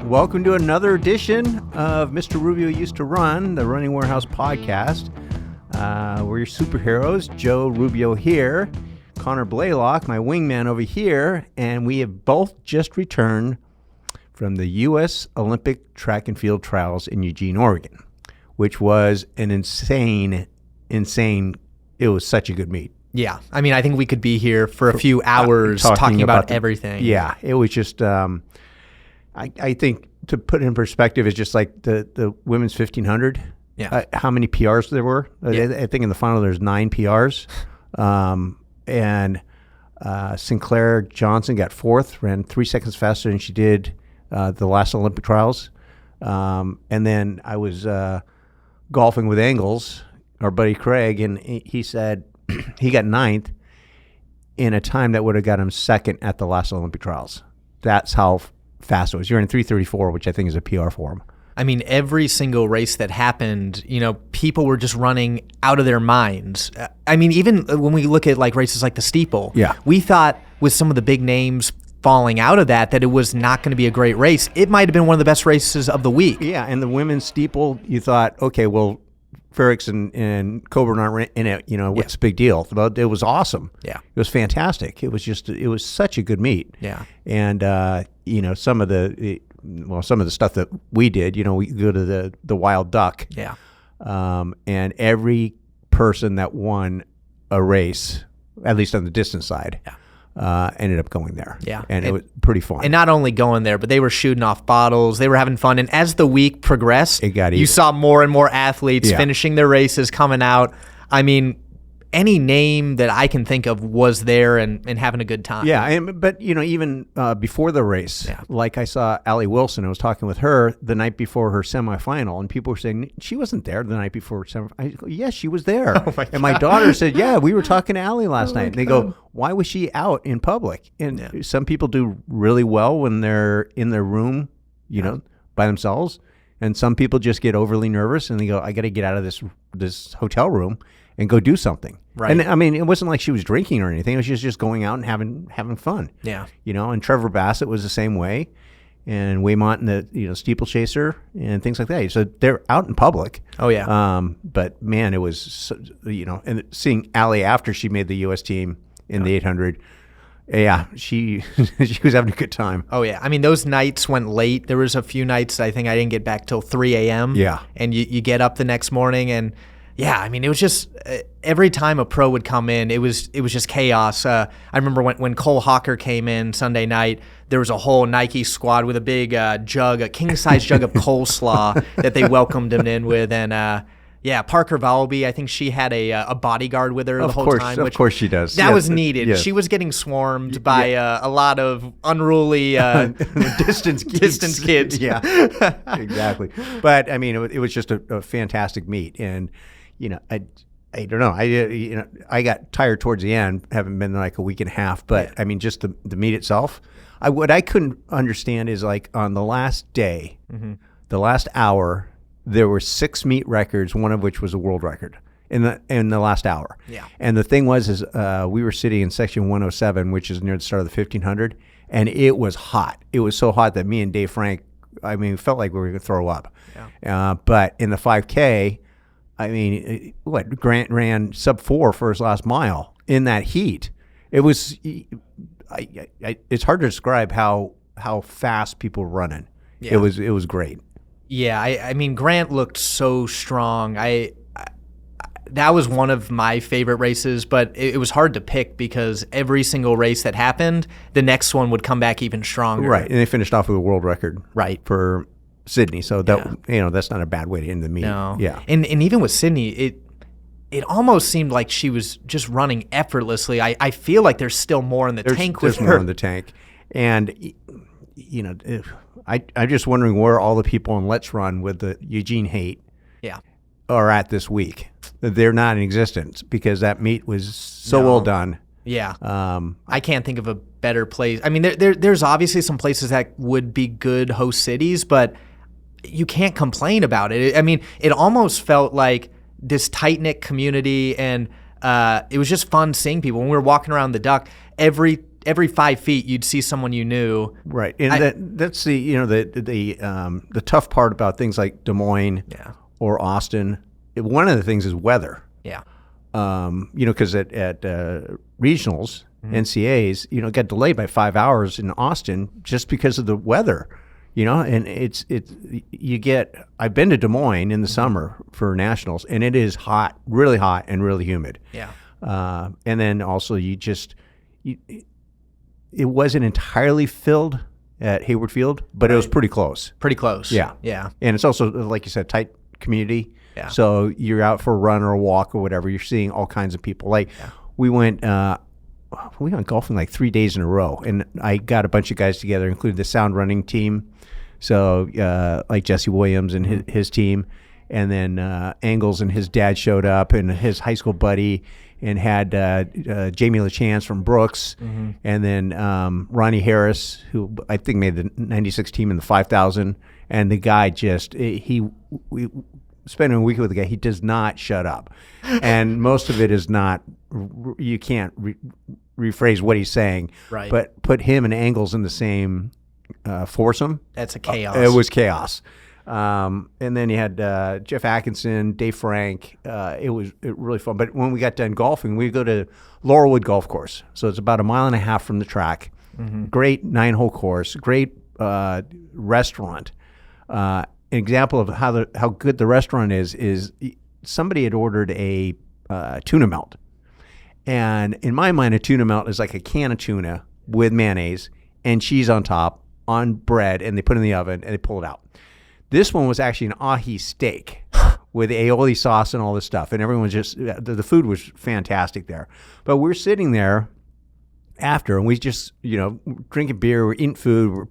Welcome to another edition of Mr. Rubio Used to Run, the Running Warehouse podcast. We're your superheroes, Joe Rubio here, Connor Blaylock, my wingman over here, and we have both just returned from the U.S. Olympic Track and Field Trials in Eugene, Oregon, which was an insane, it was such a good meet. Yeah, I mean, I think we could be here for a few hours talking about everything. Yeah, it was just, I think to put it in perspective, it's just like the women's 1500. Yeah. How many PRs there were? Yeah. I think in the final there's 9 PRs. And Sinclair Johnson got 4th, ran 3 seconds faster than she did the last Olympic trials. And then I was golfing with Engels, our buddy Craig, and he said he got 9th in a time that would have got him 2nd at the last Olympic trials. That's how fast it was. You're in 3:34, which I think is a PR for him. I mean, every single race that happened, people were just running out of their minds. I mean, even when we look at like races like the steeple, we thought with some of the big names falling out of that it was not going to be a great race. It might have been one of the best races of the week. Yeah, and the women's steeple, you thought, okay, well, Ferrix and Coburn aren't in it, what's the big deal? But it was awesome. Yeah. It was fantastic. It was such a good meet. Yeah. And, some of the stuff that we did, we go to the Wild Duck. Yeah. And every person that won a race, at least on the distance side, ended up going there. Yeah. And it was pretty fun. And not only going there, but they were shooting off bottles. They were having fun. And as the week progressed, you saw more and more athletes finishing their races, coming out. I mean, any name that I can think of was there and having a good time. Yeah, but even before the race, like I saw Allie Wilson, I was talking with her the night before her semifinal, and people were saying she wasn't there the night before semifinal. I go, yes, she was there. Oh my and my daughter said, yeah, we were talking to Allie last night. And they go, why was she out in public? And some people do really well when they're in their room, by themselves, and some people just get overly nervous and they go, I got to get out of this hotel room and go do something. Right. And I mean, it wasn't like she was drinking or anything. It was just going out and having fun. Yeah. And Trevor Bassett was the same way, and Waymont and the steeplechaser and things like that. So they're out in public. Oh yeah. But man, it was and seeing Allie after she made the U.S. team in the 800. Yeah, she was having a good time. Oh, yeah. I mean, those nights went late. There was a few nights I think I didn't get back till 3 a.m. Yeah. And you get up the next morning and, yeah, I mean, it was just every time a pro would come in, it was just chaos. I remember when Cole Hawker came in Sunday night, there was a whole Nike squad with a big jug, a king-size jug of coleslaw that they welcomed him in with. And, Parker Valby, I think she had a bodyguard with her the whole time. Of course she does. That was needed. Yes. She was getting swarmed by a lot of unruly distance kids. Yeah, exactly. But, I mean, it was just a fantastic meet. And, I don't know. I got tired towards the end, haven't been like a week and a half. But, I mean, just the meet itself. What I couldn't understand is like on the last day, the last hour, there were 6 meet records, one of which was a world record in the last hour. Yeah. And the thing was we were sitting in section 107, which is near the start of the 1500, and it was hot. It was so hot that me and Dave Frank, I mean, felt like we were going to throw up. Yeah. But in the 5K, I mean, Grant ran sub 4 for his last mile in that heat. It was, it's hard to describe how fast people were running. Yeah. It was great. Yeah, I mean, Grant looked so strong. That was one of my favorite races, but it was hard to pick because every single race that happened, the next one would come back even stronger. Right, and they finished off with a world record. Right. For Sydney, so that that's not a bad way to end the meet. No. Yeah. And even with Sydney, it almost seemed like she was just running effortlessly. I feel like there's still more in the tank with her. There's more in the tank, and I'm just wondering where all the people in Let's Run with the Eugene hate are at this week. They're not in existence because that meet was so well done. Yeah. I can't think of a better place. I mean, there's obviously some places that would be good host cities, but you can't complain about it. I mean, it almost felt like this tight-knit community, and it was just fun seeing people. When we were walking around the Duck, every every 5 feet you'd see someone you knew. Right, and that's the the tough part about things like Des Moines or Austin. One of the things is weather. Yeah. Because at regionals, NCAs, it got delayed by 5 hours in Austin just because of the weather. And I've been to Des Moines in the summer for nationals, and it is hot and really humid. Yeah. And then also it wasn't entirely filled at Hayward Field, but it was pretty close. Pretty close. Yeah. Yeah. And it's also, like you said, tight community. Yeah. So you're out for a run or a walk or whatever, you're seeing all kinds of people. Like we went golfing like 3 days in a row, and I got a bunch of guys together, including the sound running team. So like Jesse Williams and his team, and then Angles and his dad showed up, and his high school buddy, and had Jamie LaChance from Brooks, and then Ronnie Harris, who I think made the 96 team in the 5,000. And the guy we spending a week with the guy, he does not shut up. And most of it is not, you can't rephrase what he's saying. Right. But put him and Angles in the same foursome. That's a chaos. It was chaos. And then you had Jeff Atkinson, Dave Frank. It was really fun. But when we got done golfing, we go to Laurelwood Golf Course. So it's about 1.5 miles from the track. Great 9-hole course. Great restaurant. An example of how good the restaurant is somebody had ordered a tuna melt. And in my mind, a tuna melt is like a can of tuna with mayonnaise and cheese on top on bread, and they put it in the oven and they pull it out. This one was actually an ahi steak with aioli sauce and all this stuff. And everyone the food was fantastic there. But we're sitting there after, and we just, drinking beer, we're eating food, we're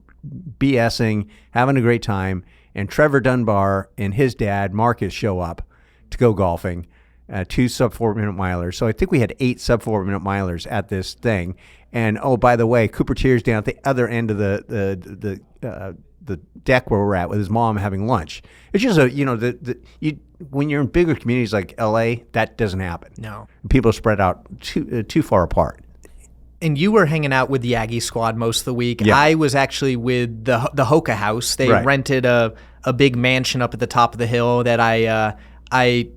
BSing, having a great time. And Trevor Dunbar and his dad, Marcus, show up to go golfing, 2 sub-4-minute milers. So I think we had 8 sub-4-minute milers at this thing. And, oh, by the way, Cooper Tier's down at the other end of the deck where we're at with his mom having lunch. It's just when you're in bigger communities like L.A., that doesn't happen. No. People spread out too far apart. And you were hanging out with the Aggie squad most of the week. Yeah. I was actually with the Hoka House. They rented a big mansion up at the top of the hill that I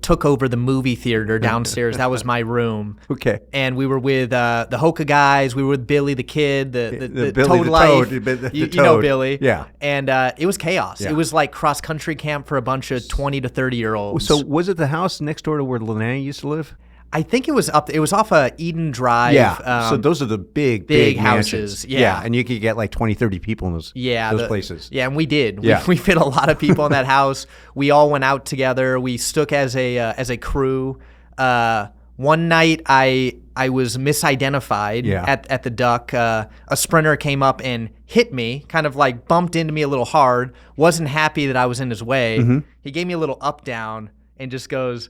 took over the movie theater downstairs. That was my room. Okay. And we were with the Hoka guys. We were with Billy the kid, the Billy Toad the Life. Toad, you know Billy. Yeah. And it was chaos. Yeah. It was like cross-country camp for a bunch of 20 to 30-year-olds. So was it the house next door to where Lenana used to live? I think it was it was off of Eden Drive. Yeah. So those are the big houses. mansions. Yeah. And you could get like 20, 30 people in those places. Yeah, and we did. Yeah. We fit a lot of people in that house. We all went out together. We stuck as a crew. One night I was misidentified at the Duck. A sprinter came up and hit me, kind of like bumped into me a little hard. Wasn't happy that I was in his way. He gave me a little up down and just goes,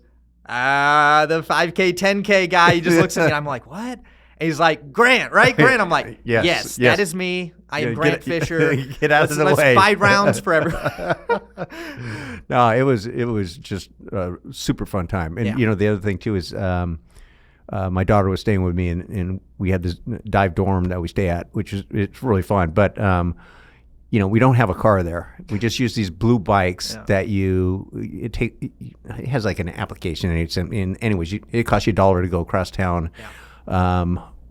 the 5K, 10K guy. He just looks at me and I'm like, what? And he's like, Grant, right? Grant. I'm like, yes, that is me. I am Grant Fisher. Get out of the way. 5 rounds for everyone. No, it was just a super fun time. And, the other thing, too, is my daughter was staying with me, and we had this dive dorm that we stay at, it's really fun. But, we don't have a car there. We just use these blue bikes that it has like an application, and anyways, it costs you $1 to go across town.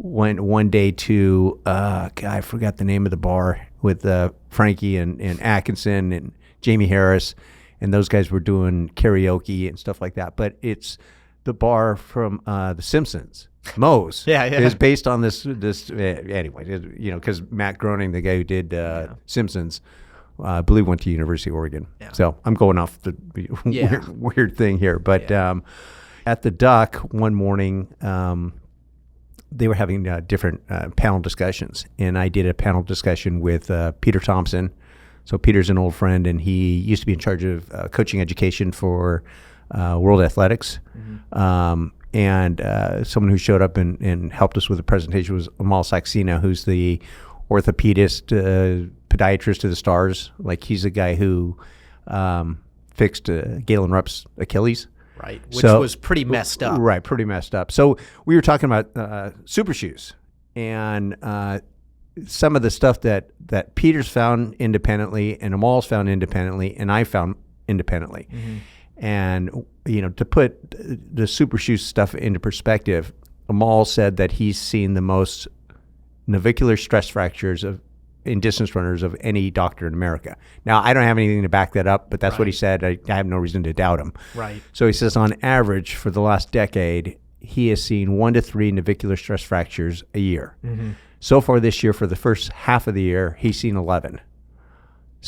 Went one day to I forgot the name of the bar with Frankie and Atkinson and Jamie Harris, and those guys were doing karaoke and stuff like that. But it's the bar from The Simpsons. Moe's is based on this anyway, because Matt Groening, the guy who did Simpsons, I believe went to University of Oregon. So I'm going off the weird thing here, but at the Duck one morning, they were having different panel discussions, and I did a panel discussion with Peter Thompson. So Peter's an old friend, and he used to be in charge of coaching education for World Athletics. And someone who showed up and helped us with the presentation was Amal Saxena, who's the orthopedist, podiatrist to the stars. Like, he's a guy who fixed Galen Rupp's Achilles. Right, which was pretty messed up. Right, pretty messed up. So we were talking about super shoes. and some of the stuff that Peter's found independently and Amal's found independently and I found independently. And, to put the super shoe stuff into perspective, Amal said that he's seen the most navicular stress fractures in distance runners of any doctor in America. Now, I don't have anything to back that up, but that's what he said. I have no reason to doubt him. Right. So he says on average for the last decade, he has seen 1 to 3 navicular stress fractures a year. So far this year, for the first half of the year, he's seen 11.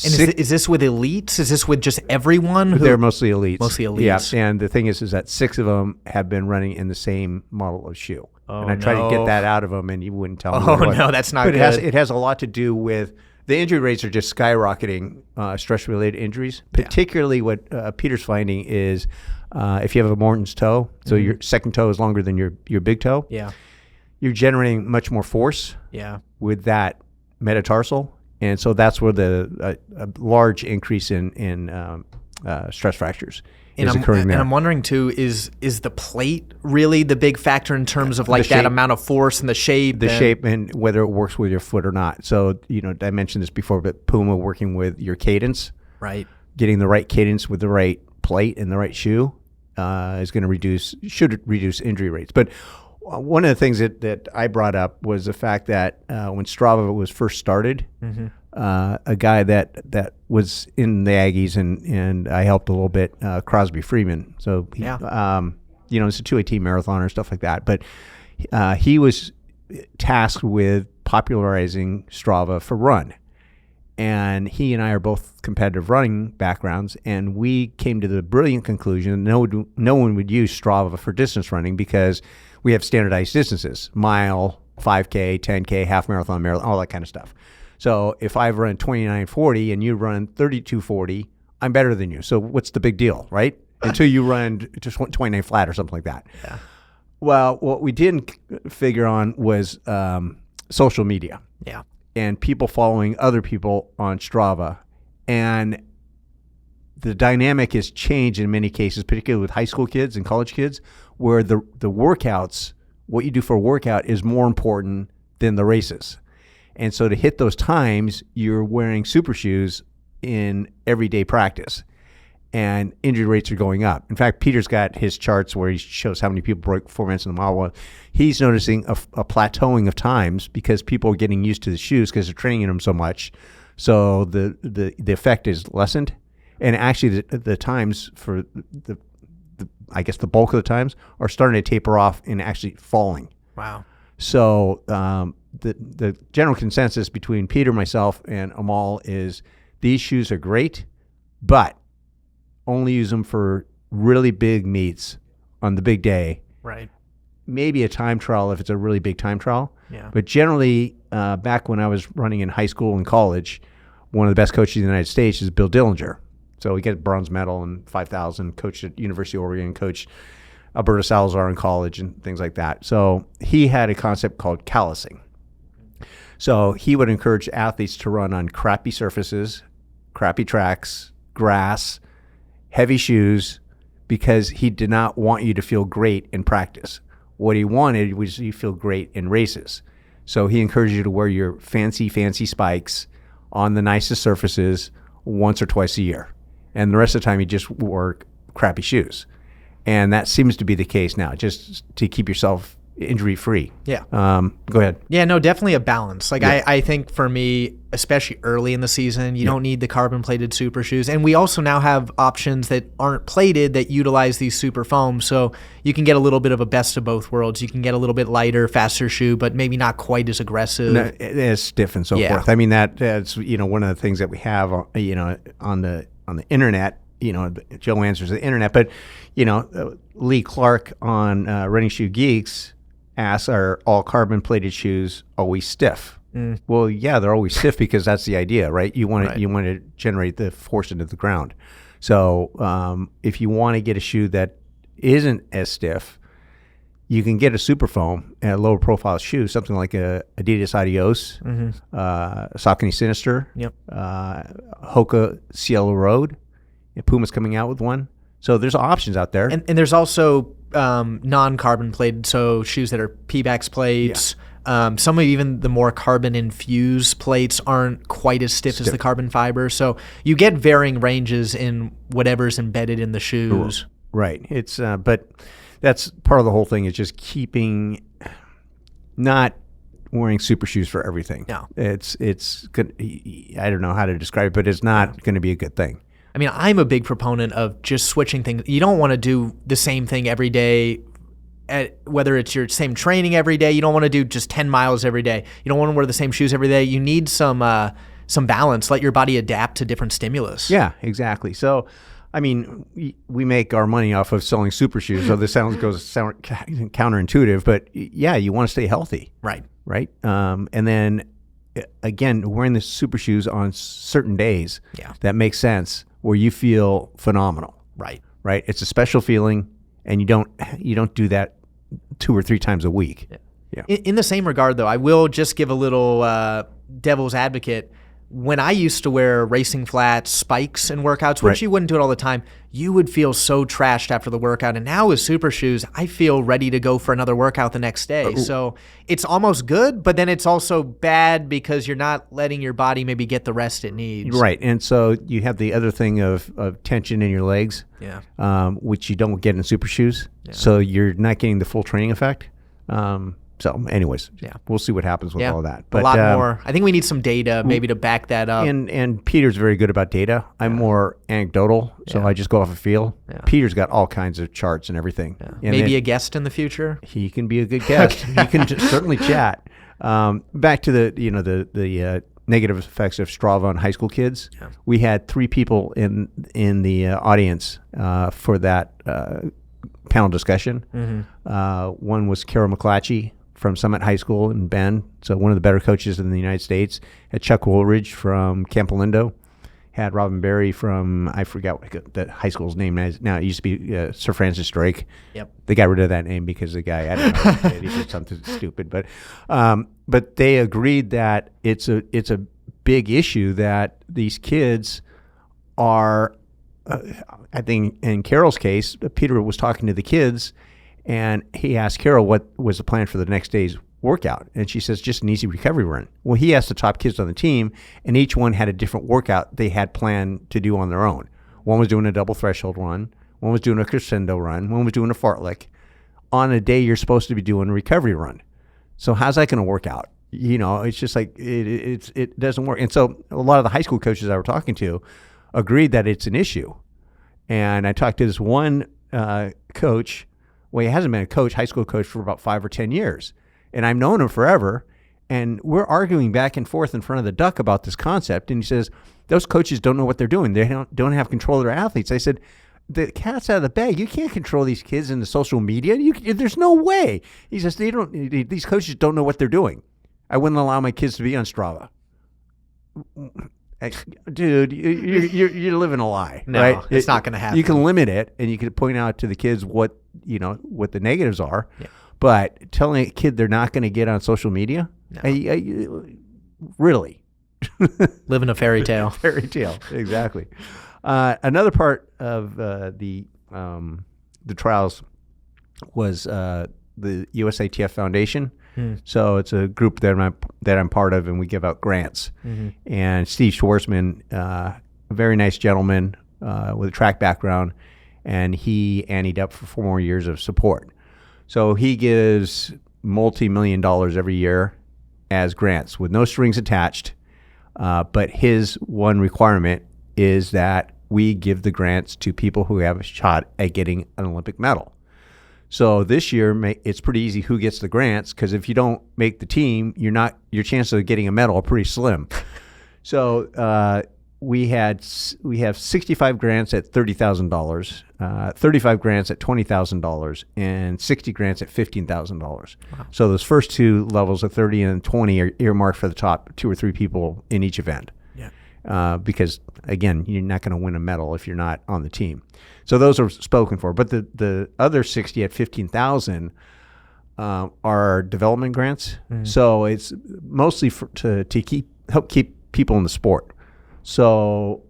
And is this with elites? Is this with just everyone? They're mostly elites. Mostly elites. Yeah, and the thing is that 6 of them have been running in the same model of shoe. Oh, and I tried to get that out of him, and he wouldn't tell me. Oh, no, that's not good. But it has a lot to do with the injury rates are just skyrocketing, stress-related injuries. Particularly what Peter's finding is if you have a Morton's toe, so your second toe is longer than your big toe, you're generating much more force with that metatarsal. And so that's where a large increase in stress fractures is occurring there. And I'm wondering too, is the plate really the big factor in terms of like that amount of force and the shape? Shape and whether it works with your foot or not. So, I mentioned this before, but Puma working with your cadence, right? Getting the right cadence with the right plate and the right shoe is going to should reduce injury rates. But one of the things that I brought up was the fact that when Strava was first started, a guy that was in the Aggies and I helped a little bit, Crosby Freeman. So he, it's a 2AT marathoner, stuff like that. But he was tasked with popularizing Strava for run. And he and I are both competitive running backgrounds, and we came to the brilliant conclusion that no one would use Strava for distance running because we have standardized distances: mile, 5K, 10K, half marathon, all that kind of stuff. So if I've run 29:40 and you run 32:40, I'm better than you. So what's the big deal, right? Until you run just 29 flat or something like that. Yeah. Well, what we didn't figure on was social media. Yeah. And people following other people on Strava. And the dynamic has changed in many cases, particularly with high school kids and college kids, where the workouts, what you do for a workout is more important than the races. And so to hit those times, you're wearing super shoes in everyday practice. And injury rates are going up. In fact, Peter's got his charts where he shows how many people break 4 minutes in the mile. Well, he's noticing a plateauing of times because people are getting used to the shoes because they're training in them so much. So the effect is lessened. And actually the times for I guess the bulk of the times are starting to taper off and actually falling. Wow. So the general consensus between Peter, myself, and Amal is these shoes are great, but only use them for really big meets on the big day. Right. Maybe a time trial if it's a really big time trial. Yeah. But generally, back when I was running in high school and college, one of the best coaches in the United States is Bill Dillinger. So he got bronze medal in 5,000, coached at University of Oregon, coached Alberto Salazar in college and things like that. So he had a concept called callousing. So he would encourage athletes to run on crappy surfaces, crappy tracks, grass, heavy shoes, because he did not want you to feel great in practice. What he wanted was you to feel great in races. So he encouraged you to wear your fancy spikes on the nicest surfaces once or twice a year. And the rest of the time, you just wore crappy shoes. And that seems to be the case now, just to keep yourself injury-free. Yeah. Go ahead. Yeah, no, definitely a balance. Like I think for me, especially early in the season, you don't need the carbon-plated super shoes. And we also now have options that aren't plated that utilize these super foams. So you can get a little bit of a best of both worlds. You can get a little bit lighter, faster shoe, but maybe not quite as aggressive. No, it's stiff and so forth. I mean, that's one of the things that we have, on the internet. Joe answers the internet, but Lee Clark on Running Shoe Geeks asks, are all carbon plated shoes always stiff? Well, yeah, they're always stiff because that's the idea, right? You want to generate the force into the ground. So if you want to get a shoe that isn't as stiff, you can get a super foam and a lower profile shoe, something like a Adidas Adios, Saucony Sinister, Hoka Cielo Road. Puma's coming out with one. So there's options out there. And there's also non-carbon plated, so shoes that are Pebax plates. Some of even the more carbon infused plates aren't quite as stiff as the carbon fiber. So you get varying ranges in whatever's embedded in the shoes. Right. It's but that's part of the whole thing is just not wearing super shoes for everything. No. It's good. I don't know how to describe it, but it's not going to be a good thing. I mean, I'm a big proponent of just switching things. You don't want to do the same thing every day, whether it's your same training every day. You don't want to do just 10 miles every day. You don't want to wear the same shoes every day. You need some balance. Let your body adapt to different stimulus. Yeah, exactly. So, I mean, we make our money off of selling super shoes. So this sound counterintuitive, but yeah, you want to stay healthy. Right. Right. And then again, wearing the super shoes on certain days, that makes sense, where you feel phenomenal. Right. Right. It's a special feeling, and you don't do that 2 or 3 times a week. Yeah. In the same regard, though, I will just give a little devil's advocate. When I used to wear racing flats, spikes in workouts, which you wouldn't do it all the time, you would feel so trashed after the workout. And now with super shoes, I feel ready to go for another workout the next day. So it's almost good, but then it's also bad because you're not letting your body maybe get the rest it needs. Right. And so you have the other thing of tension in your legs, which you don't get in super shoes. Yeah. So you're not getting the full training effect. So anyways, we'll see what happens with all that. But a lot more. I think we need some data maybe to back that up. And Peter's very good about data. I'm more anecdotal, so I just go off a feel. Yeah. Peter's got all kinds of charts and everything. Yeah. And maybe a guest in the future. He can be a good guest. He can certainly chat. Back to the negative effects of Strava on high school kids. Yeah. We had 3 people in the audience for that panel discussion. Mm-hmm. One was Carol McClatchy from Summit High School in Bend, so one of the better coaches in the United States. Had Chuck Woolridge from Camp Lindo. Had Robin Berry from, I forgot what the high school's name is now. It used to be Sir Francis Drake. Yep. They got rid of that name because the guy, I don't know, he did something stupid. But they agreed that it's a big issue that these kids are, I think in Carol's case, Peter was talking to the kids, and he asked Carol what was the plan for the next day's workout. And she says, just an easy recovery run. Well, he asked the top kids on the team, and each one had a different workout they had planned to do on their own. One was doing a double threshold run. One was doing a crescendo run. One was doing a fartlek. On a day you're supposed to be doing a recovery run. So how's that going to work out? It's just like it doesn't work. And so a lot of the high school coaches I were talking to agreed that it's an issue. And I talked to this one coach. Well, he hasn't been a high school coach for about 5 or 10 years. And I've known him forever. And we're arguing back and forth in front of the duck about this concept. And he says, those coaches don't know what they're doing. They don't have control of their athletes. I said, the cat's out of the bag. You can't control these kids in the social media. There's no way. He says, these coaches don't know what they're doing. I wouldn't allow my kids to be on Strava. Dude, you're living a lie. No, right? It's not going to happen. You can limit it, and you can point out to the kids what the negatives are. Yeah. But telling a kid they're not going to get on social media, really, living a fairy tale. Fairy tale, exactly. Another part of the trials was the USATF Foundation. So it's a group that I'm part of, and we give out grants. Mm-hmm. And Steve Schwarzman, a very nice gentleman with a track background, and he anteed up for 4 more years of support. So he gives multi-million dollars every year as grants with no strings attached. But his one requirement is that we give the grants to people who have a shot at getting an Olympic medal. So this year, it's pretty easy who gets the grants, because if you don't make the team, your chances of getting a medal are pretty slim. So we have 65 grants at $30,000, 35 grants at $20,000, and 60 grants at $15,000. Wow. So those first 2 levels of 30 and 20 are earmarked for the top 2 or 3 people in each event. Yeah. Because again, you're not going to win a medal if you're not on the team. So those are spoken for. But the other 60 at $15,000 are development grants. Mm-hmm. So it's mostly to help keep people in the sport. So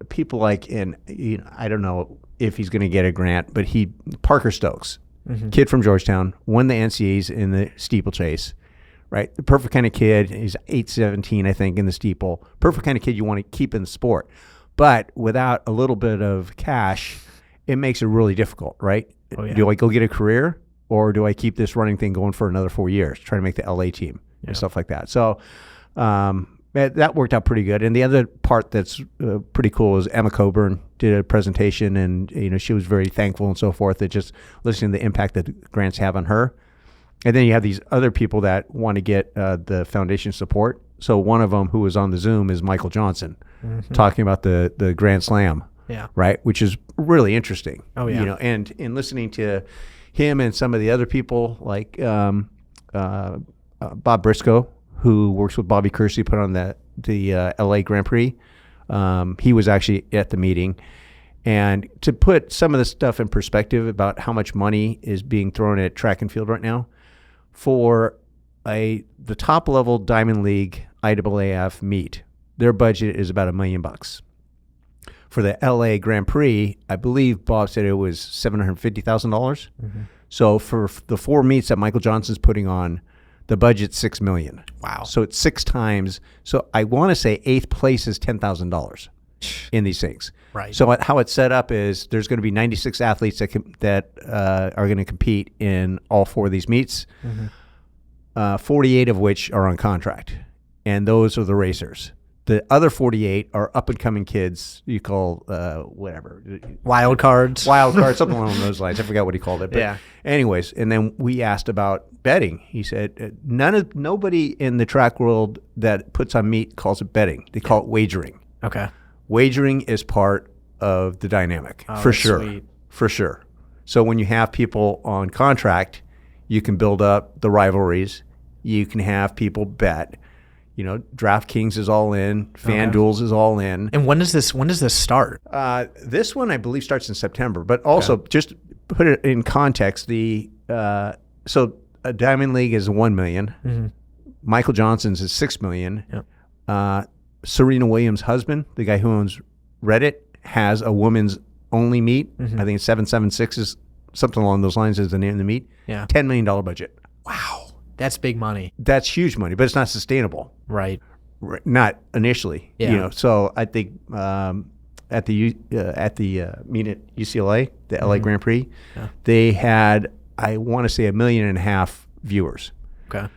people like I don't know if he's going to get a grant, but Parker Stokes kid from Georgetown, won the NCAAs in the steeplechase, right? The perfect kind of kid. He's 8'17", I think, in the steeple. Perfect kind of kid you want to keep in the sport. But without a little bit of cash, it makes it really difficult, right? Oh, yeah. Do I go get a career, or do I keep this running thing going for another 4 years, trying to make the LA team and stuff like that? So that worked out pretty good. And the other part that's pretty cool is Emma Coburn did a presentation, and she was very thankful and so forth. That just listening to the impact that grants have on her. And then you have these other people that want to get the foundation support. So one of them who was on the Zoom is Michael Johnson, talking about the Grand Slam. Yeah. Right. Which is really interesting. Oh, yeah. And in listening to him and some of the other people like Bob Briscoe, who works with Bobby Kersey, put on the LA Grand Prix. He was actually at the meeting. And to put some of the stuff in perspective about how much money is being thrown at track and field right now, for the top level Diamond League IAAF meet, their budget is about $1 million. For the LA Grand Prix, I believe Bob said it was $750,000. So for the 4 meets that Michael Johnson's putting on, the budget's $6 million. Wow. So it's 6 times. So I want to say 8th place is $10,000 in these things. Right. So how it's set up is there's going to be 96 athletes that are going to compete in all 4 of these meets, 48 of which are on contract, and those are the racers. The other 48 are up-and-coming kids you call whatever. Wild cards. Something along those lines. I forgot what he called it. But Yeah. anyways, and then we asked about betting. He said nobody in the track world that puts on meet calls it betting. They call it wagering. Okay. Wagering is part of the dynamic, for sure. Sweet. For sure. So when you have people on contract, you can build up the rivalries. You can have people bet. DraftKings is all in. FanDuel's is all in. And when does this start? This one, I believe, starts in September. But also, just put it in context, so a Diamond League is $1 million. Michael Johnson's is $6 million. Yep. Serena Williams' husband, the guy who owns Reddit, has a women's only meet. I think it's 776 is something along those lines is the name of the meet. Yeah. $10 million budget. Wow. That's big money. That's huge money, but it's not sustainable. Right. Not initially. Yeah. So I think at the meet at UCLA, the LA Grand Prix, they had, I want to say, 1.5 million viewers. Okay.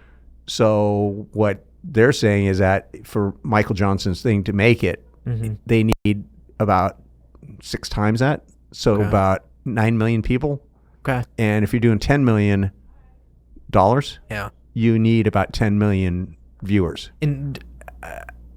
So what they're saying is that for Michael Johnson's thing to make it, they need about 6 times that. So about 9 million people. Okay. And if you're doing $10 million, you need about 10 million viewers. And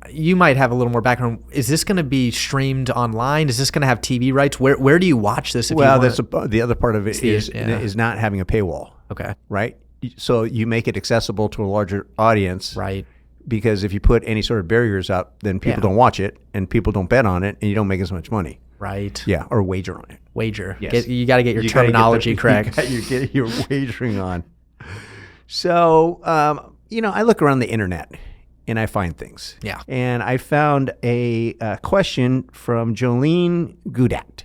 you might have a little more background. Is this going to be streamed online? Is this going to have TV rights? Where do you watch this? That's the other part of it is not having a paywall. Okay. Right. So you make it accessible to a larger audience. Right. Because if you put any sort of barriers up, then people don't watch it, and people don't bet on it, and you don't make as much money. Right. Yeah, or wager on it. Wager. Yes. You got to get your terminology correct. You get your wagering on. So, I look around the internet and I find things. Yeah. And I found a question from Jolene Goudat.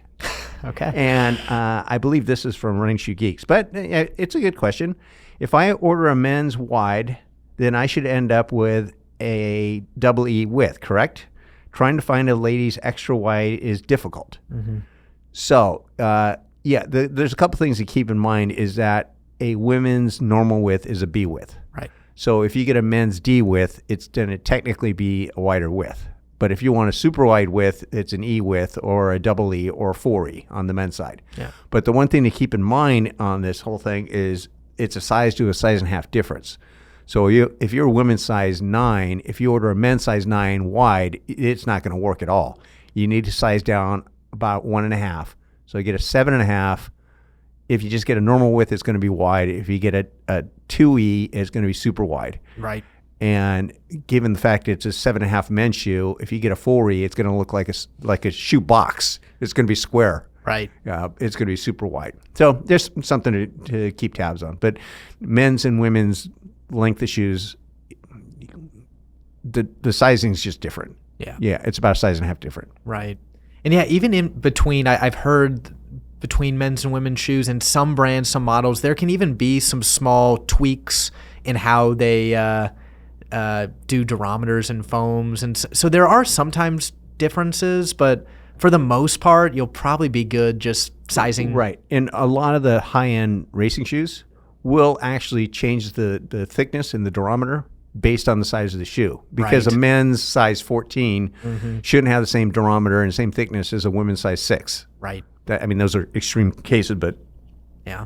Okay. And I believe this is from Running Shoe Geeks, but it's a good question. If I order a men's wide, then I should end up with a double E width, correct? Trying to find a lady's extra wide is difficult. So, there's a couple things to keep in mind is that a women's normal width is a B width. Right. So if you get a men's D width, it's going to technically be a wider width. But if you want a super wide width, it's an E width or a double E or 4E on the men's side. Yeah. But the one thing to keep in mind on this whole thing is it's a size to a size and a half difference. So if you're a women's size 9, if you order a men's size 9 wide, it's not going to work at all. You need to size down about 1.5. So you get a 7.5. If you just get a normal width, it's going to be wide. If you get a 2E, it's going to be super wide. Right. And given the fact it's a 7.5 men's shoe, if you get a 4E, it's going to look like a shoe box. It's going to be square. Right. It's going to be super wide. So there's something to keep tabs on. But men's and women's length of shoes, the sizing is just different. Yeah. Yeah, it's about a size and a half different. Right. And even in between, I've heard between men's and women's shoes. And some brands, some models, there can even be some small tweaks in how they do durometers and foams. And so there are sometimes differences, but for the most part, you'll probably be good just sizing. Right. And a lot of the high-end racing shoes will actually change the thickness and the durometer based on the size of the shoe, because a men's size 14 shouldn't have the same durometer and the same thickness as a women's size 6. Right. I mean, those are extreme cases, but yeah.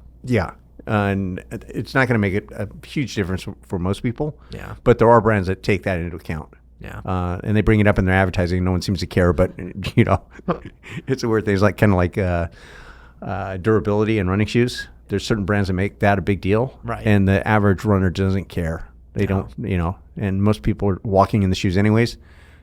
And it's not going to make it a huge difference for most people. Yeah. But there are brands that take that into account. Yeah. And they bring it up in their advertising. No one seems to care, but it's a weird thing. It's like kind of like durability in running shoes. There's certain brands that make that a big deal, right? And the average runner doesn't care. They don't, and most people are walking in the shoes anyways.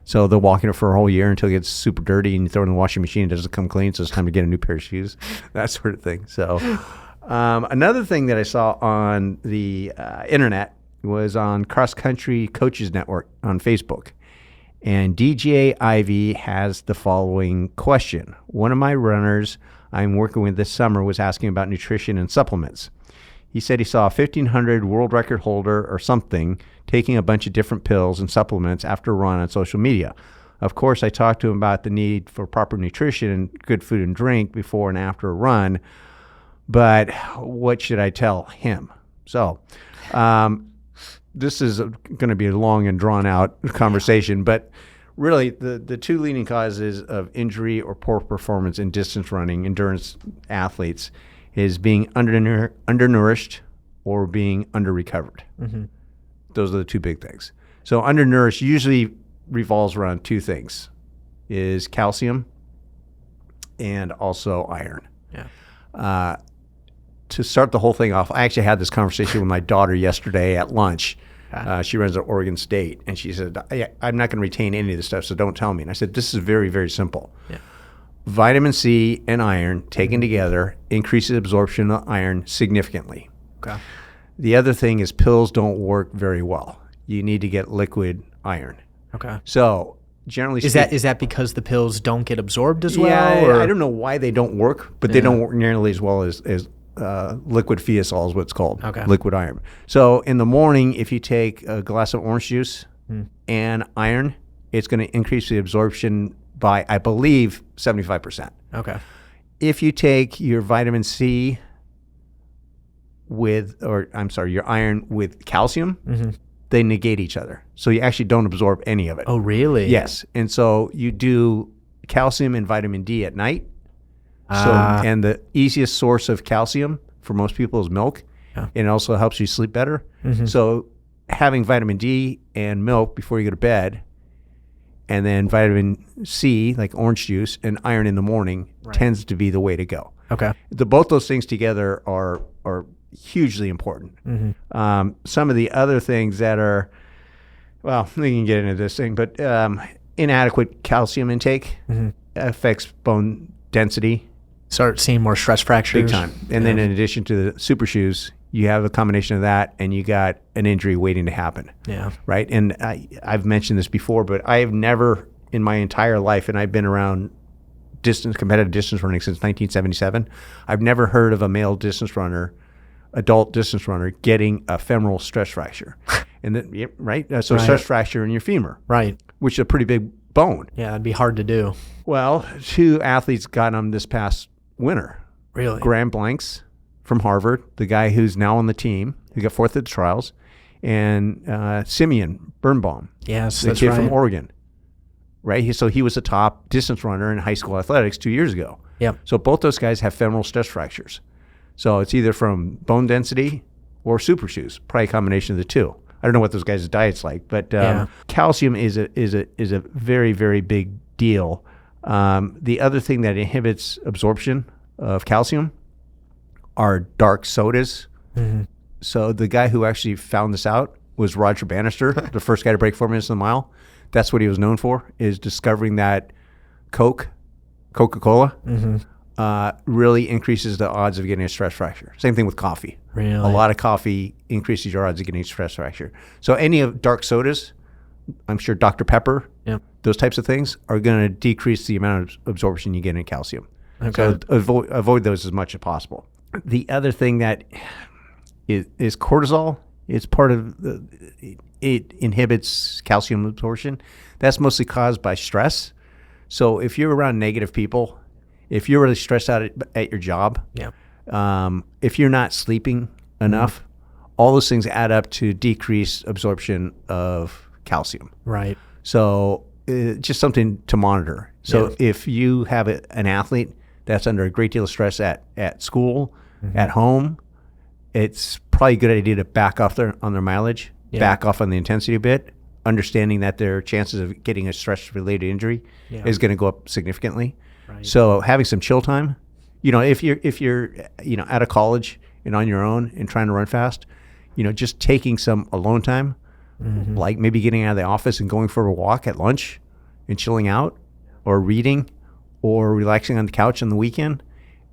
So they'll walk in it for a whole year until it gets super dirty and you throw it in the washing machine. It doesn't come clean, so it's time to get a new pair of shoes, that sort of thing. So another thing that I saw on the internet was on Cross Country Coaches Network on Facebook. And DJ Ivy has the following question. One of my runners I'm working with this summer was asking about nutrition and supplements. He said he saw a 1,500 world record holder or something taking a bunch of different pills and supplements after a run on social media. Of course, I talked to him about the need for proper nutrition and good food and drink before and after a run, but what should I tell him? So this is going to be a long and drawn-out conversation, but really the two leading causes of injury or poor performance in distance running, endurance athletes, is being undernourished or being under-recovered. Those are the two big things. So undernourished usually revolves around two things, is calcium and also iron. Yeah. To start the whole thing off, I actually had this conversation with my daughter yesterday at lunch. She runs at Oregon State, and she said, I'm not going to retain any of this stuff, so don't tell me. And I said, this is very, very simple. Yeah. Vitamin C and iron taken together increases absorption of iron significantly. Okay. The other thing is pills don't work very well. You need to get liquid iron. Okay. So generally speaking, is that because the pills don't get absorbed as well? Yeah, I don't know why they don't work, but they don't work nearly as well as liquid Fiasol is what it's called, liquid iron. So in the morning, if you take a glass of orange juice and iron, it's going to increase the absorption by, I believe, 75%. Okay. If you take your vitamin C your iron with calcium, they negate each other. So you actually don't absorb any of it. Oh, really? Yes. And so you do calcium and vitamin D at night. And the easiest source of calcium for most people is milk, and it also helps you sleep better. So having vitamin D and milk before you go to bed, and then vitamin C, like orange juice, and iron in the morning tends to be the way to go. Okay. Both those things together are hugely important. Some of the other things that are, well, we can get into this thing, but inadequate calcium intake affects bone density. Start seeing more stress fractures. Big time. And then in addition to the super shoes, you have a combination of that, and you got an injury waiting to happen. Yeah. Right? And I've mentioned this before, but I have never in my entire life, and I've been around competitive distance running since 1977, I've never heard of a male adult distance runner getting a femoral stress fracture. And then, stress fracture in your femur. Right. Which is a pretty big bone. Yeah, it'd be hard to do. Well, two athletes got them this past winter. Really? Graham Blanks from Harvard, the guy who's now on the team, who got fourth at the trials, and Simeon Birnbaum, the kid from Oregon. Right? So he was a top distance runner in high school athletics 2 years ago. Yep. So both those guys have femoral stress fractures. So it's either from bone density or super shoes, probably a combination of the two. I don't know what those guys' diet's like, but calcium is a very, very big deal. The other thing that inhibits absorption of calcium are dark sodas. So the guy who actually found this out was Roger Bannister, the first guy to break 4 minutes in the mile. That's what he was known for, is discovering that Coca-Cola, really increases the odds of getting a stress fracture. Same thing with coffee. Really? A lot of coffee increases your odds of getting a stress fracture. So any of dark sodas, I'm sure Dr. Pepper, those types of things are going to decrease the amount of absorption you get in calcium. Okay. So avoid those as much as possible. The other thing that is cortisol. It's part of it inhibits calcium absorption. That's mostly caused by stress. So if you're around negative people, if you're really stressed out at your job, if you're not sleeping enough, all those things add up to decreased absorption of calcium. Right. So just something to monitor. So if you have an athlete that's under a great deal of stress at school, at home, it's probably a good idea to back off on their mileage, back off on the intensity a bit, understanding that their chances of getting a stress-related injury is going to go up significantly. Right. So having some chill time, if you're out of college and on your own and trying to run fast, just taking some alone time, like maybe getting out of the office and going for a walk at lunch and chilling out, or reading, or relaxing on the couch on the weekend.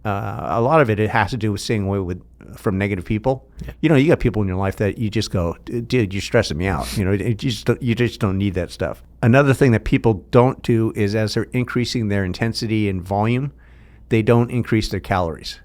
A lot of it has to do with staying away from negative people. You got people in your life that you just go, dude, you're stressing me out. You just don't need that stuff. Another thing that people don't do is, as they're increasing their intensity and volume, they don't increase their calories.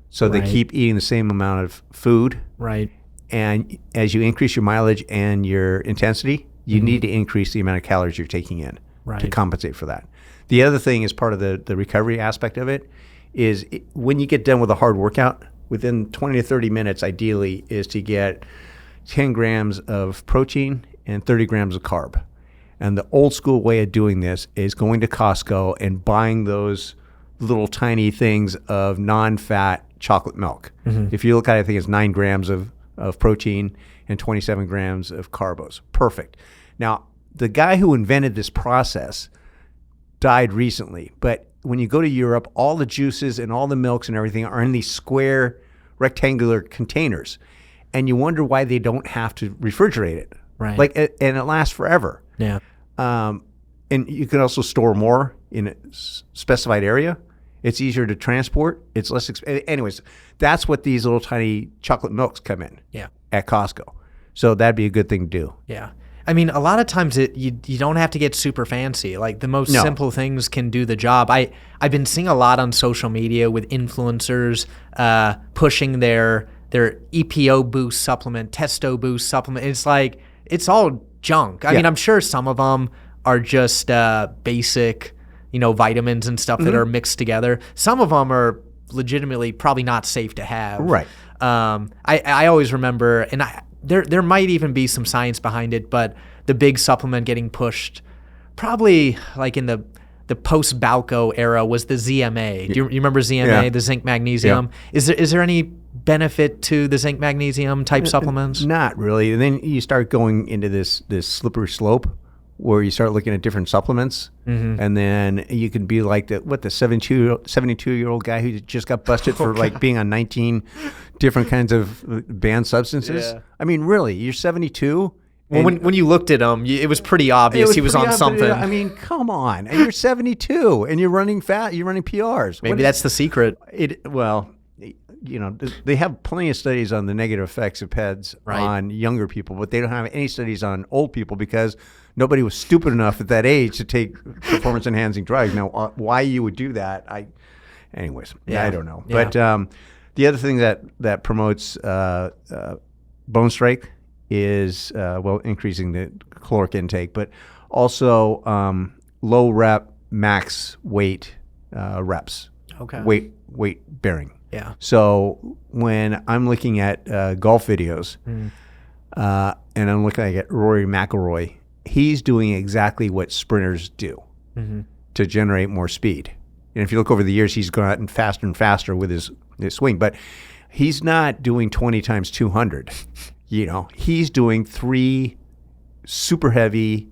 So they keep eating the same amount of food. Right. And as you increase your mileage and your intensity, you need to increase the amount of calories you're taking in to compensate for that. The other thing is part of the recovery aspect of it is when you get done with a hard workout, within 20 to 30 minutes, ideally, is to get 10 grams of protein and 30 grams of carb. And the old school way of doing this is going to Costco and buying those little tiny things of non-fat chocolate milk. If you look at it, I think it's 9 grams of protein and 27 grams of carbos. Perfect. Now, the guy who invented this process died recently, but when you go to Europe, all the juices and all the milks and everything are in these square rectangular containers. And you wonder why they don't have to refrigerate it. Right. And it lasts forever. Yeah. And you can also store more in a specified area. It's easier to transport. It's less expensive. Anyways, that's what these little tiny chocolate milks come in at Costco. So that'd be a good thing to do. Yeah. I mean, a lot of times you don't have to get super fancy. Like the most simple things can do the job. I've been seeing a lot on social media with influencers pushing their EPO boost supplement, testo boost supplement. It's like, it's all junk. I mean, I'm sure some of them are just basic, vitamins and stuff that are mixed together. Some of them are legitimately probably not safe to have. Right. I always remember, and there might even be some science behind it, but the big supplement getting pushed probably like in the post-Balco era was the ZMA. Do you remember ZMA, the zinc magnesium? Yeah. Is there any benefit to the zinc magnesium type supplements? Not really. And then you start going into this slippery slope where you start looking at different supplements, and then you can be like the 72-year-old guy who just got busted for like being on 19 different kinds of banned substances. Yeah. I mean, really, you're 72. Well, when you looked at him, it was pretty obvious he was on something. I mean, come on, and you're 72, and you're running you're running PRs. Maybe that's the secret. They have plenty of studies on the negative effects of PEDs on younger people, but they don't have any studies on old people because nobody was stupid enough at that age to take performance-enhancing drugs. Now, why you would do that, I don't know. Yeah. But the other thing that promotes bone strength is, increasing the caloric intake, but also low rep, max weight reps. Okay. Weight bearing. Yeah. So when I'm looking at golf videos, and I'm looking at Rory McIlroy, he's doing exactly what sprinters do to generate more speed. And if you look over the years, he's gotten faster and faster with his swing. But he's not doing 20 times 200. He's doing 3 super heavy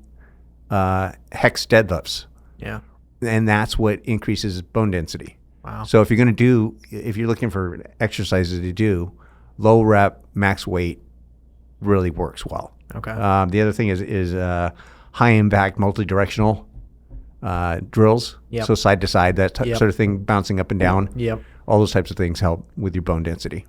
hex deadlifts. Yeah. And that's what increases bone density. Wow. So if you're looking for exercises to do, low rep, max weight really works well. Okay. The other thing is high impact multi-directional drills. Yep. So side to side, that sort of thing, bouncing up and down. Yep. All those types of things help with your bone density.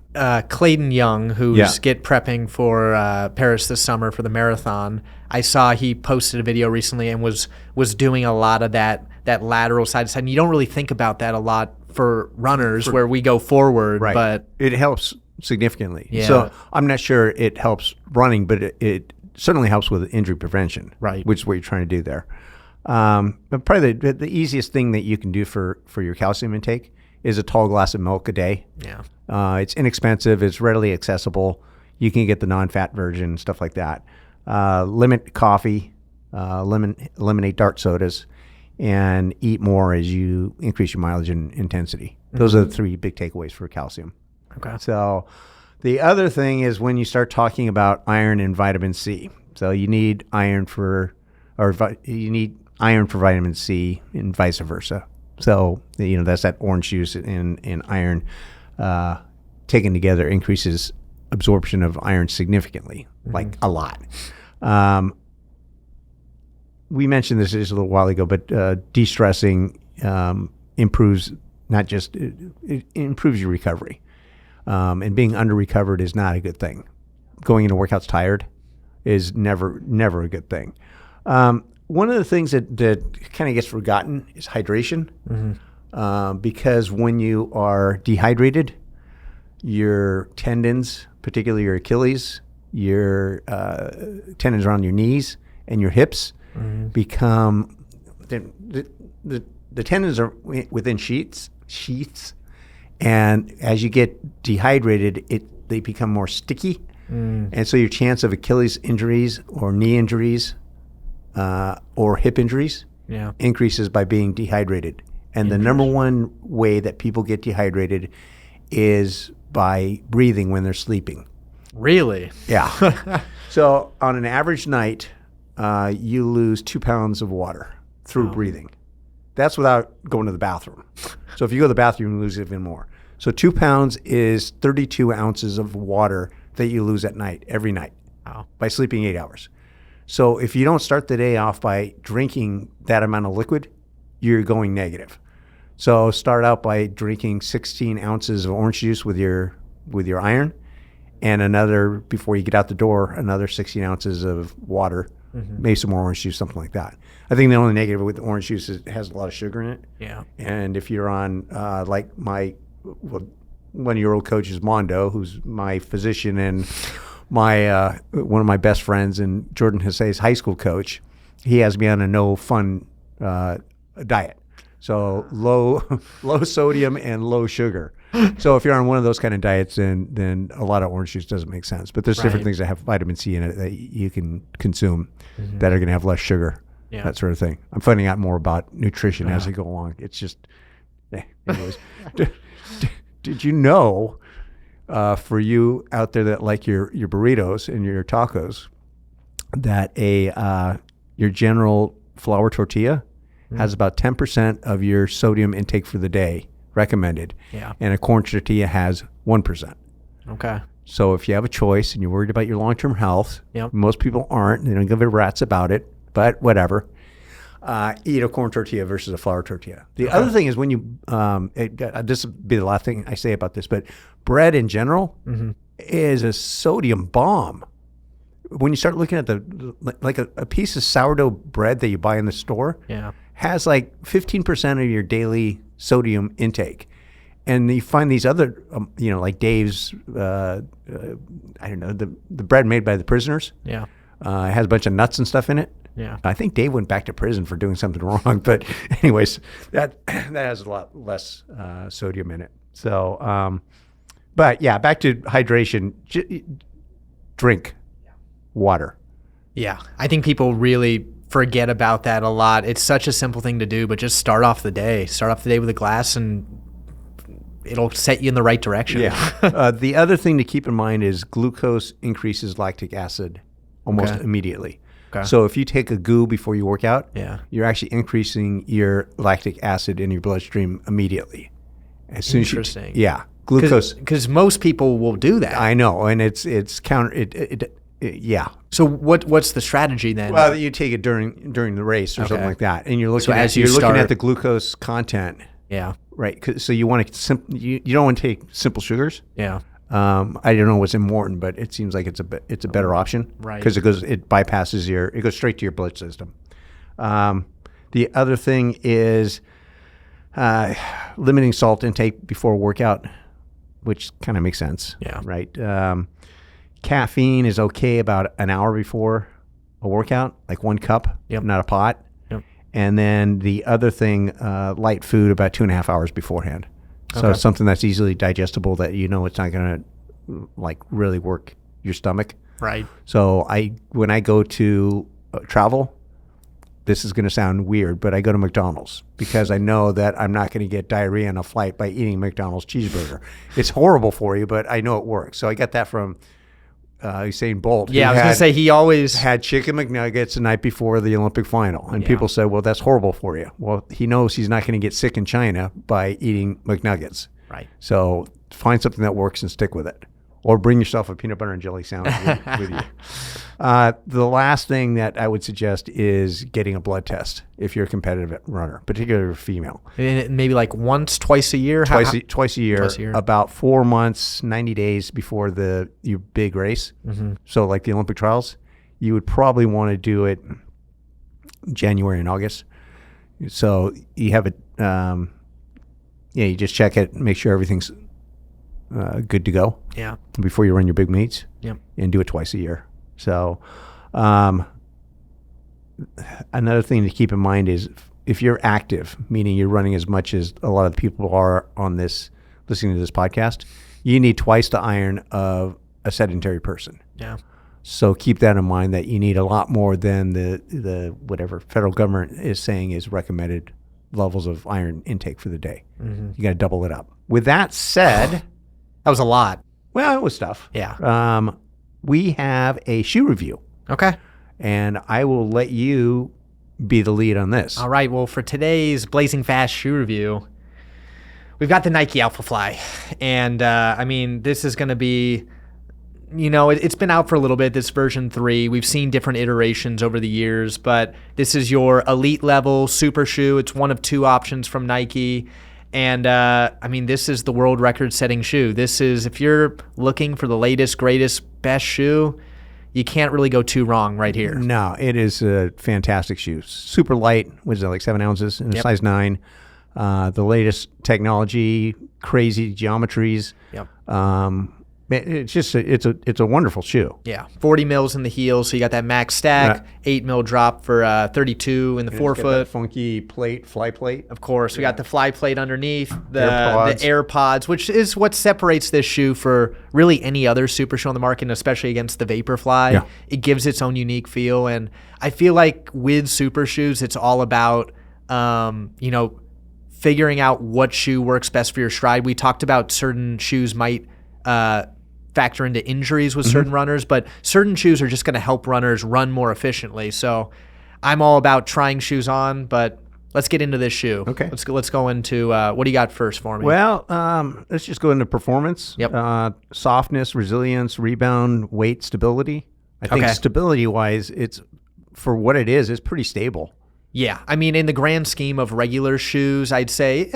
Clayton Young, who's prepping for Paris this summer for the marathon, I saw he posted a video recently and was doing a lot of that lateral side to side. And you don't really think about that a lot for runners where we go forward, Right. but it helps significantly. Yeah. So I'm not sure it helps running, but it certainly helps with injury prevention, Right. which is what you're trying to do there. But probably the easiest thing that you can do for your calcium intake is a tall glass of milk a day. yeah. It's inexpensive. It's readily accessible. You can get the non-fat version, stuff like that. Limit coffee, eliminate dark sodas, and eat more as you increase your mileage and intensity. Those are the three big takeaways for calcium. Okay. So the other thing is when you start talking about iron and vitamin C. So you need iron for vitamin C and vice versa. So, that's that orange juice and iron taken together increases absorption of iron significantly, like a lot. We mentioned this just a little while ago, but de-stressing improves it improves your recovery. And being under-recovered is not a good thing. Going into workouts tired is never a good thing. One of the things that kind of gets forgotten is hydration, because when you are dehydrated, your tendons, particularly your Achilles, your tendons around your knees and your hips, become the tendons are within sheaths, and as you get dehydrated, they become more sticky, and so your chance of Achilles injuries or knee injuries or hip injuries increases by being dehydrated. And the number one way that people get dehydrated is by breathing when they're sleeping. Really? Yeah. So on an average night, you lose 2 pounds of water through breathing. That's without going to the bathroom. So if you go to the bathroom, you lose even more. So 2 pounds is 32 ounces of water that you lose at night, every night, by sleeping 8 hours. So if you don't start the day off by drinking that amount of liquid, you're going negative. So start out by drinking 16 ounces of orange juice with your iron, and another, before you get out the door, another 16 ounces of water, maybe some more orange juice, something like that. I think the only negative with the orange juice is it has a lot of sugar in it. Yeah. And if you're on, like one-year-old coach is Mondo, who's my physician and my one of my best friends, and Jordan Husse's high school coach, he has me on a no fun diet. So low sodium and low sugar. So if you're on one of those kind of diets, then a lot of orange juice doesn't make sense. But there's different things that have vitamin C in it that you can consume that are going to have less sugar, that sort of thing. I'm finding out more about nutrition as I go along. It's just, anyways. Did you know, for you out there that like your burritos and your tacos, that your general flour tortilla has about 10% of your sodium intake for the day recommended. Yeah. And a corn tortilla has 1%. Okay. So if you have a choice and you're worried about your long-term health, most people aren't. They don't give a rat's about it, but whatever. Eat a corn tortilla versus a flour tortilla. The other thing is when you, this will be the last thing I say about this, but bread in general is a sodium bomb. When you start looking at like a piece of sourdough bread that you buy in the store, has like 15% of your daily sodium intake. And you find these other, like Dave's, I don't know, the bread made by the prisoners. Yeah. It has a bunch of nuts and stuff in it. Yeah. I think Dave went back to prison for doing something wrong. But anyways, that has a lot less sodium in it. So, but yeah, back to hydration. Drink water. Yeah. I think people really forget about that a lot. It's such a simple thing to do, but just start off the day. Start off the day with a glass and it'll set you in the right direction. Yeah. The other thing to keep in mind is glucose increases lactic acid almost immediately. Okay. So if you take a goo before you work out, you're actually increasing your lactic acid in your bloodstream immediately. As soon Interesting. As you, glucose. Because most people will do that. I know, and it's counter. Yeah. So what's the strategy then? Well, you take it during the race or something like that, and you're looking looking at the glucose content. Yeah. Right. So you want to you don't want to take simple sugars. Yeah. I don't know what's important, but it seems like it's a better option. Right. Because it bypasses it goes straight to your blood system. The other thing is Limiting salt intake before a workout, which kind of makes sense. Yeah. Right. Caffeine is okay about an hour before a workout, like 1 cup, not a pot. Yep. And then the other thing, light food about 2.5 hours beforehand. So something that's easily digestible that it's not going to like really work your stomach. Right. So when I go to travel, this is going to sound weird, but I go to McDonald's because I know that I'm not going to get diarrhea on a flight by eating McDonald's cheeseburger. It's horrible for you, but I know it works. So I got that from Usain Bolt. Yeah, I was going to say he always had chicken McNuggets the night before the Olympic final. And people said, well, that's horrible for you. Well, he knows he's not going to get sick in China by eating McNuggets. Right. So find something that works and stick with it. Or bring yourself a peanut butter and jelly sandwich with you. The last thing that I would suggest is getting a blood test if you're a competitive runner, particularly a female. Maybe like once, twice a year? Twice a year, about 4 months, 90 days before your big race. Mm-hmm. So like the Olympic trials, you would probably want to do it January and August. So you have it, you just check it, make sure everything's good to go. Yeah. Before you run your big meets. Yep. And do it twice a year. So, another thing to keep in mind is if you're active, meaning you're running as much as a lot of the people are listening to this podcast, you need twice the iron of a sedentary person. Yeah. So keep that in mind that you need a lot more than the whatever federal government is saying is recommended levels of iron intake for the day. Mm-hmm. You got to double it up. With that said, that was a lot. Well, it was tough. Yeah. We have a shoe review. Okay. And I will let you be the lead on this. All right. Well, for today's Blazing Fast shoe review, we've got the Nike Alphafly. And, this is going to be, it's been out for a little bit, this version 3. We've seen different iterations over the years, but this is your elite level super shoe. It's one of 2 options from Nike. And, this is the world record-setting shoe. This is, if you're looking for the latest, greatest, best shoe, you can't really go too wrong right here. No, it is a fantastic shoe. Super light. What is it, like 7 ounces? And a size 9. The latest technology, crazy geometries. Yep. It's just it's a wonderful shoe. Yeah, 40 mils in the heel, so you got that max stack. 8 mil drop for 32 in the forefoot. That funky fly plate. Of course, we got the fly plate underneath, the AirPods, which is what separates this shoe for really any other super shoe on the market, and especially against the Vaporfly. Yeah. It gives its own unique feel, and I feel like with super shoes, it's all about figuring out what shoe works best for your stride. We talked about certain shoes might factor into injuries with certain runners, but certain shoes are just going to help runners run more efficiently. So I'm all about trying shoes on, but let's get into this shoe. Okay. Let's go into what do you got first for me? Well, let's just go into performance. Yep. Softness, resilience, rebound, weight, stability. I think stability-wise, it's for what it is, it's pretty stable. Yeah, in the grand scheme of regular shoes, I'd say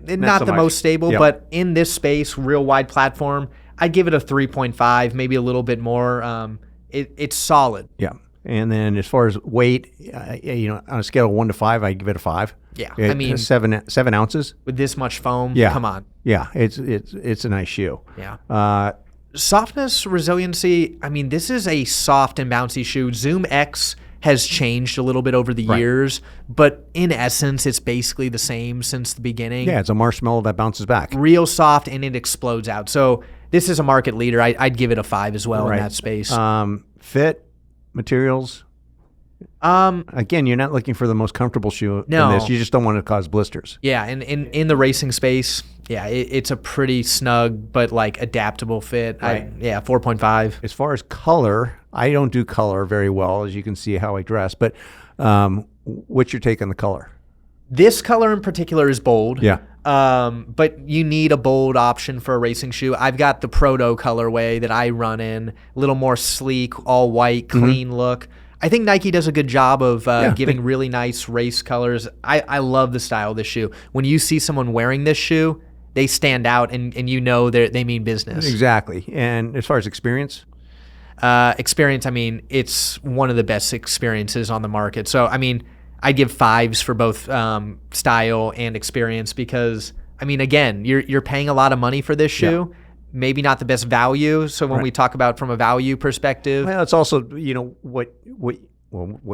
not the most stable, but in this space, real wide platform, I'd give it a 3.5, maybe a little bit more. It's solid. Yeah, and then as far as weight, on a scale of 1 to 5, I'd give it a 5. Yeah, 7 ounces with this much foam. Yeah, come on. Yeah, it's a nice shoe. Yeah. Softness, resiliency. This is a soft and bouncy shoe. Zoom X has changed a little bit over the years, but in essence, it's basically the same since the beginning. Yeah, it's a marshmallow that bounces back. Real soft, and it explodes out. So this is a market leader. I'd give it a 5 as well in that space. Fit, materials. Again, you're not looking for the most comfortable shoe in this. You just don't want to cause blisters. Yeah, and in the racing space, it's a pretty snug but adaptable fit. Right. 4.5. As far as color, I don't do color very well, as you can see how I dress. But what's your take on the color? This color in particular is bold. Yeah. But you need a bold option for a racing shoe. I've got the Proto colorway that I run in, a little more sleek, all white, clean look. I think Nike does a good job of giving really nice race colors. I love the style of this shoe. When you see someone wearing this shoe, they stand out, and they mean business. Exactly. And as far as experience? It's one of the best experiences on the market. So, I'd give 5s for both style and experience because, I mean, again, you're paying a lot of money for this shoe. Yeah. Maybe not the best value. So when we talk about from a value perspective, well, it's also what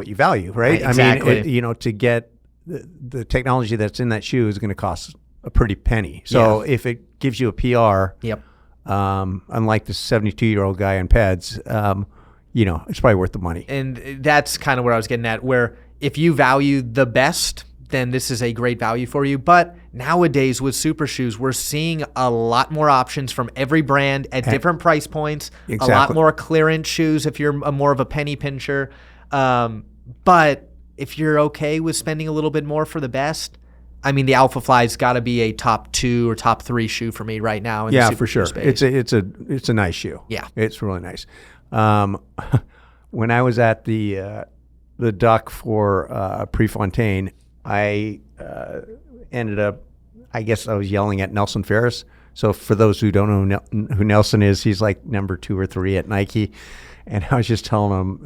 you value, right? Exactly. I mean, to get the technology that's in that shoe is going to cost a pretty penny. So if it gives you a PR, unlike the 72-year-old guy in Peds, it's probably worth the money. And that's kind of where I was getting at, where if you value the best, then this is a great value for you. But nowadays with super shoes, we're seeing a lot more options from every brand at different price points, a lot more clearance shoes if you're more of a penny pincher. But if you're okay with spending a little bit more for the best, I mean, the Alphafly's got to be a top 2 or top 3 shoe for me right now. In the super for sure. Space. It's a nice shoe. Yeah, it's really nice. When I was at the Duck for Prefontaine, I ended up, I guess I was yelling at Nelson Ferris. So for those who don't know who Nelson is, he's like number 2 or 3 at Nike. And I was just telling him,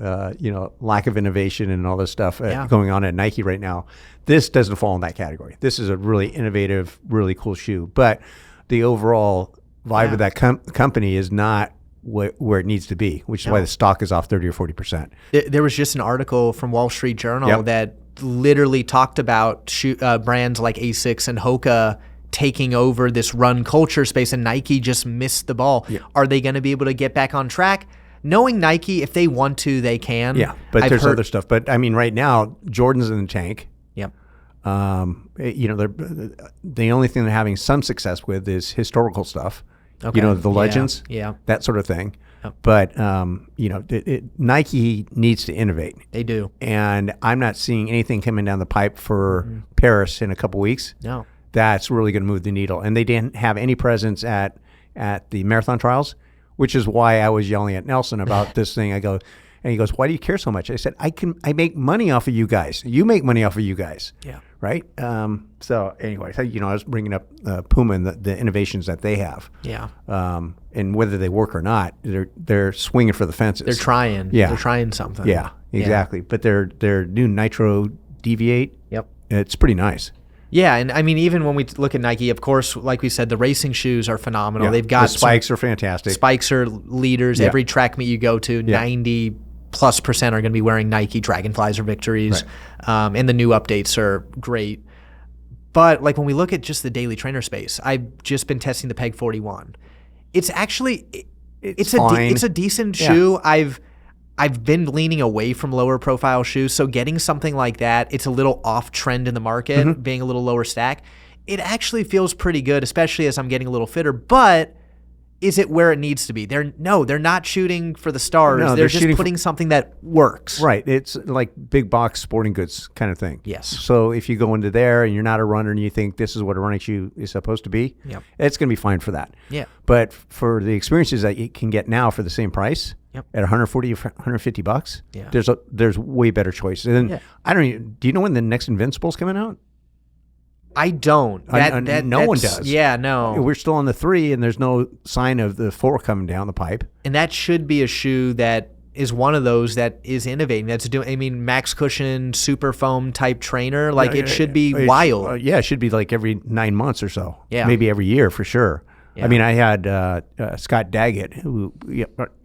lack of innovation and all this stuff going on at Nike right now. This doesn't fall in that category. This is a really innovative, really cool shoe. But the overall vibe of that company is not where it needs to be, which is why the stock is off 30 or 40%. There was just an article from Wall Street Journal that literally talked about brands like Asics and Hoka taking over this run culture space, and Nike just missed the ball. Are they going to be able to get back on track? Knowing Nike, if they want to, they can. Yeah, but there's other stuff. But I mean, right now, Jordan's in the tank. Yep. The only thing they're having some success with is historical stuff. Okay. The legends, that sort of thing. Yep. But Nike needs to innovate. They do, and I'm not seeing anything coming down the pipe for Paris in a couple weeks. No, that's really going to move the needle. And they didn't have any presence at the marathon trials, which is why I was yelling at Nelson about this thing. I go, and he goes, "Why do you care so much?" I said, I make money off of you guys. You make money off of you guys. Yeah. Right. So anyway, I was bringing up Puma and the innovations that they have. Yeah. And whether they work or not, they're swinging for the fences. They're trying. Yeah. They're trying something. Yeah. Exactly. Yeah. But their new Nitro Deviate. Yep. It's pretty nice. Yeah, and I mean, even when we look at Nike, of course, like we said, the racing shoes are phenomenal. They've got the spikes are fantastic. Spikes are leaders. Yeah. Every track meet you go to, 90+% are going to be wearing Nike Dragonflies or Victories. Right. And the new updates are great. But like when we look at just the daily trainer space, I've just been testing the Peg 41. It's actually it's a decent shoe. I've been leaning away from lower profile shoes, so getting something like that, it's a little off trend in the market, being a little lower stack. It actually feels pretty good, especially as I'm getting a little fitter. But is it where it needs to be? They're not shooting for the stars. No, they're just putting something that works. Right. It's like big box sporting goods kind of thing. Yes. So if you go into there and you're not a runner and you think this is what a running shoe is supposed to be, it's going to be fine for that. Yeah. But for the experiences that you can get now for the same price, at $140 or $150, there's way better choices. And I don't even, do you know when the next Invincible's coming out? I don't. No one does. Yeah, no. We're still on the 3, and there's no sign of the 4 coming down the pipe. And that should be a shoe that is one of those that is innovating. That's doing. I mean, max cushion, super foam type trainer. Like it should be wild. It should be like every 9 months or so. Yeah, maybe every year for sure. Yeah. I mean, I had Scott Daggett, who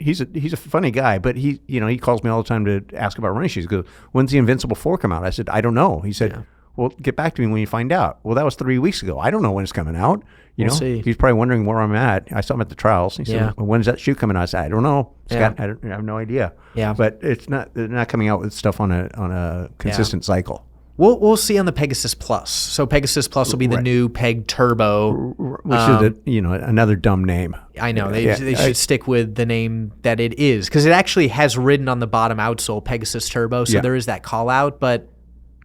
he's a funny guy, but he calls me all the time to ask about running shoes. He goes, "When's the Invincible 4 come out?" I said, "I don't know." He said, "Well, get back to me when you find out." Well, that was 3 weeks ago. I don't know when it's coming out. We'll see. He's probably wondering where I'm at. I saw him at the trials. He said, well, "When's that shoe coming out?" I said, "I don't know, Scott. I have no idea." Yeah, but they're not coming out with stuff on a consistent cycle. We'll see on the Pegasus Plus. So Pegasus Plus will be the new Peg Turbo, which is another dumb name. I know they should stick with the name that it is, because it actually has written on the bottom outsole Pegasus Turbo. So there is that call out, but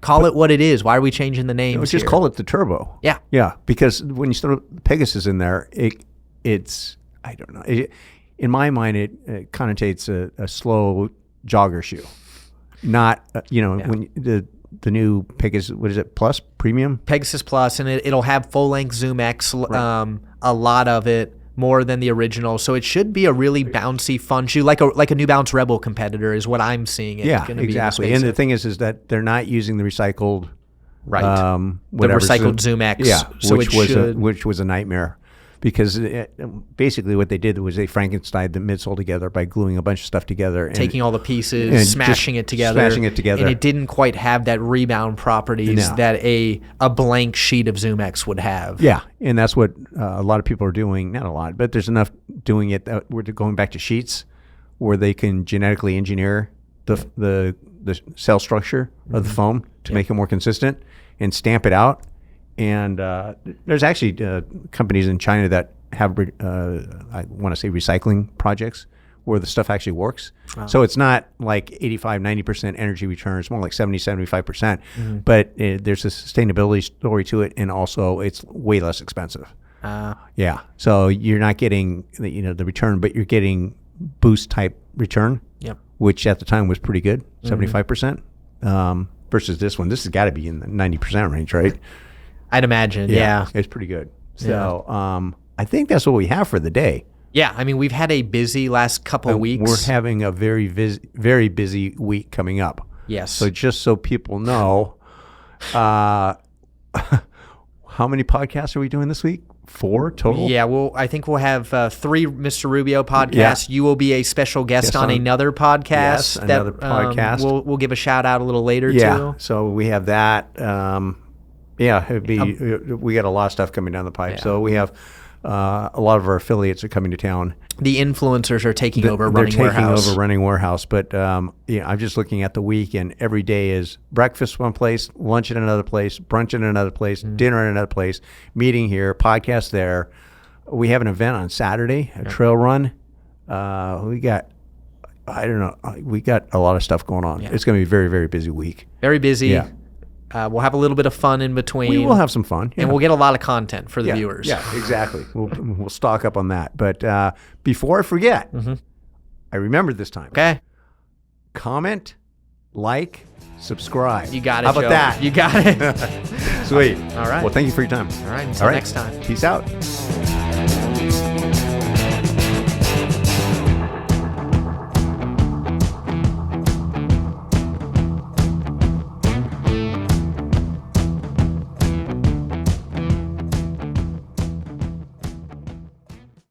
call it what it is. Why are we changing the name? Just call it the Turbo. Yeah, yeah. Because when you throw Pegasus in there, it's I don't know. In my mind, it connotates a slow jogger shoe, not when the new Pegasus, what is it, Plus, Premium? Pegasus Plus, and it'll have full-length Zoom X, a lot of it. more than the original. So it should be a really bouncy, fun shoe, like a New Balance Rebel competitor is what I'm seeing it. Yeah, gonna exactly. Be in And the the thing is that they're not using the recycled, the whatever, recycled Zoom X. Yeah, so which was a nightmare, because basically what they did was they Frankensteined the midsole together by gluing a bunch of stuff together, and taking all the pieces, smashing it together, and it didn't quite have that rebound properties that a blank sheet of Zoom X would have. Yeah, and that's what a lot of people are doing. Not a lot, but there's enough doing it that we're going back to sheets where they can genetically engineer the cell structure of the foam to make it more consistent and stamp it out. And there's actually companies in China that have, I want to say, recycling projects where the stuff actually works. Wow. So it's not like 85, 90% energy return. It's more like 70, 75%. But there's a sustainability story to it, and also it's way less expensive. Yeah. So you're not getting the return, but you're getting boost type return, which at the time was pretty good, 75%, versus this one. This has got to be in the 90% range, right? I'd imagine, yeah. It's pretty good. So I think that's what we have for the day. Yeah, I mean, we've had a busy last couple of weeks. We're having a very busy week coming up. Yes. So just so people know, how many podcasts are we doing this week? 4 total? Yeah, I think we'll have 3 Mr. Rubio podcasts. Yeah. You will be a special guest on another podcast. Yes, another podcast. We'll give a shout out a little later, too. So we have that. It'd be we got a lot of stuff coming down the pipe. Yeah. So we have a lot of our affiliates are coming to town. The influencers are taking over Running Warehouse. They're taking over Running Warehouse. But I'm just looking at the week, and every day is breakfast one place, lunch at another place, brunch at another place, dinner at another place, meeting here, podcast there. We have an event on Saturday, a trail run. We got a lot of stuff going on. Yeah. It's going to be a very, very busy week. Very busy. Yeah. We'll have a little bit of fun in between. We will have some fun. And we'll get a lot of content for the viewers. Yeah, exactly. We'll stock up on that. But before I forget, I remembered this time. Okay. Comment, like, subscribe. You got it, How about Joe? that? You got it. Sweet. All right. Well, thank you for your time. All right. Until next time. Peace out.